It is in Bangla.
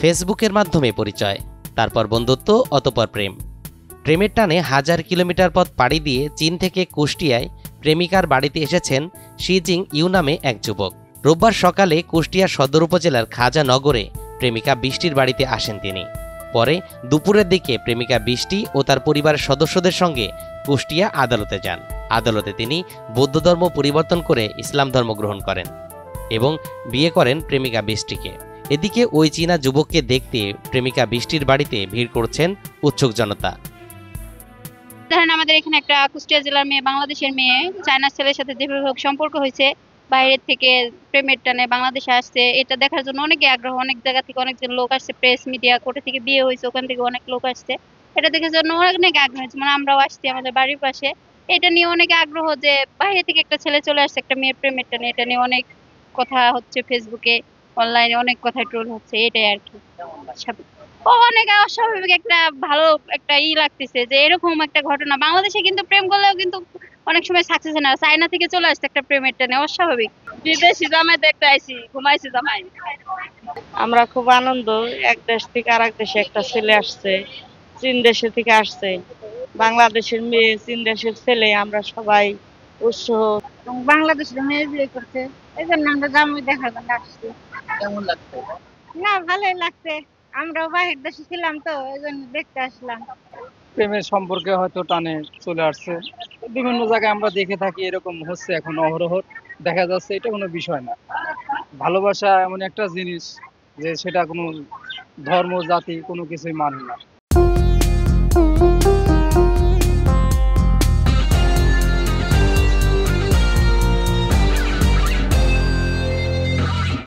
ফেসবুকের মাধ্যমে পরিচয়, তারপর বন্ধুত্ব, অতঃপর প্রেম। প্রেমের টানে 1000 কিলোমিটার পথ পাড়ি দিয়ে চীন থেকে কুষ্টিয়ায় প্রেমিকার বাড়িতে এসেছেন শিজিং ইউ নামে এক যুবক। রোববার সকালে কুষ্টিয়া সদর উপজেলার খাজানগরে প্রেমিকা বৃষ্টির বাড়িতে আসেন তিনি। পরে দুপুরের দিকে প্রেমিকা বৃষ্টি ও তার পরিবারের সদস্যদের সঙ্গে কুষ্টিয়া আদালতে যান। আদালতে তিনি বৌদ্ধ ধর্ম পরিবর্তন করে ইসলাম ধর্ম গ্রহণ করেন এবং বিয়ে করেন প্রেমিকা বৃষ্টিকে। এদিকে ওই চীনা যুবককে দেখতে প্রেমিকা বৃষ্টির বাড়িতে ভিড় করছেন উৎসুক জনতা। ধরেন আমাদের এখানে একটা কুষ্টিয়া জেলার মেয়ে, বাংলাদেশের মেয়ে, চায়নার ছেলের সাথে যেভাবে হোক সম্পর্ক হয়েছে, বাইরের থেকে প্রেমের টানে বাংলাদেশে আসছে, এটা দেখার জন্য অনেকে আগ্রহ। অনেক জায়গা থেকে অনেকজন লোক আসছে, প্রেস মিডিয়া, কোর্টে থেকে বিয়ে হয়েছে, ওখান থেকে অনেক লোক আসছে। এটা দেখার জন্য অনেক আগ্রহ হয়েছে, মানে আমরাও আসছি আমাদের বাড়ির পাশে। এটা নিয়ে অনেক আগ্রহ যে বাইরে থেকে একটা ছেলে চলে আসছে একটা মেয়ের প্রেমের টানে। এটা নিয়ে অনেক কথা হচ্ছে ফেসবুকে, অনলাইনে অনেক কথা ট্রোল হচ্ছে, এটাই আর কি। অনেক অস্বাভাবিক একটা ভালো একটা লাগতেছে যে এরকম একটা ঘটনা বাংলাদেশে কিন্তু প্রেম করলেও কিন্তু অনেক সময় সাকসেস হয় না। চায়না থেকে চলে আসছে একটা প্রেমের টানে, অস্বাভাবিক। বিদেশি জামাই দেখতে আইছি, ঘুমাইছি জামাই। আমরা খুব আনন্দ, এক দেশ থেকে আরেক দেশে একটা ছেলে আসছে, চীন দেশে থেকে আসছে, বাংলাদেশের মেয়ে চীন দেশের ছেলে, আমরা সবাই উৎসাহ। বাংলাদেশের মেয়ে বিয়ে করছে, এই জন্য আমরা জামাই দেখার জন্য আসছি। কেমন লাগছে? না, ভালোই লাগছে, আমরাও বাহির দেশে ছিলাম তো এই জন্য দেখতে আসলাম। প্রেমের সম্পর্কে হয়তো টানে চলে আসছে। বিভিন্ন জায়গায় আমরা দেখে থাকি, এরকম হচ্ছে এখন অহরহ দেখা যাচ্ছে। এটা কোনো বিষয় না। ভালোবাসা এমন একটা জিনিস যে সেটা কোনো ধর্ম জাতি কোনো কিছুই মানে না।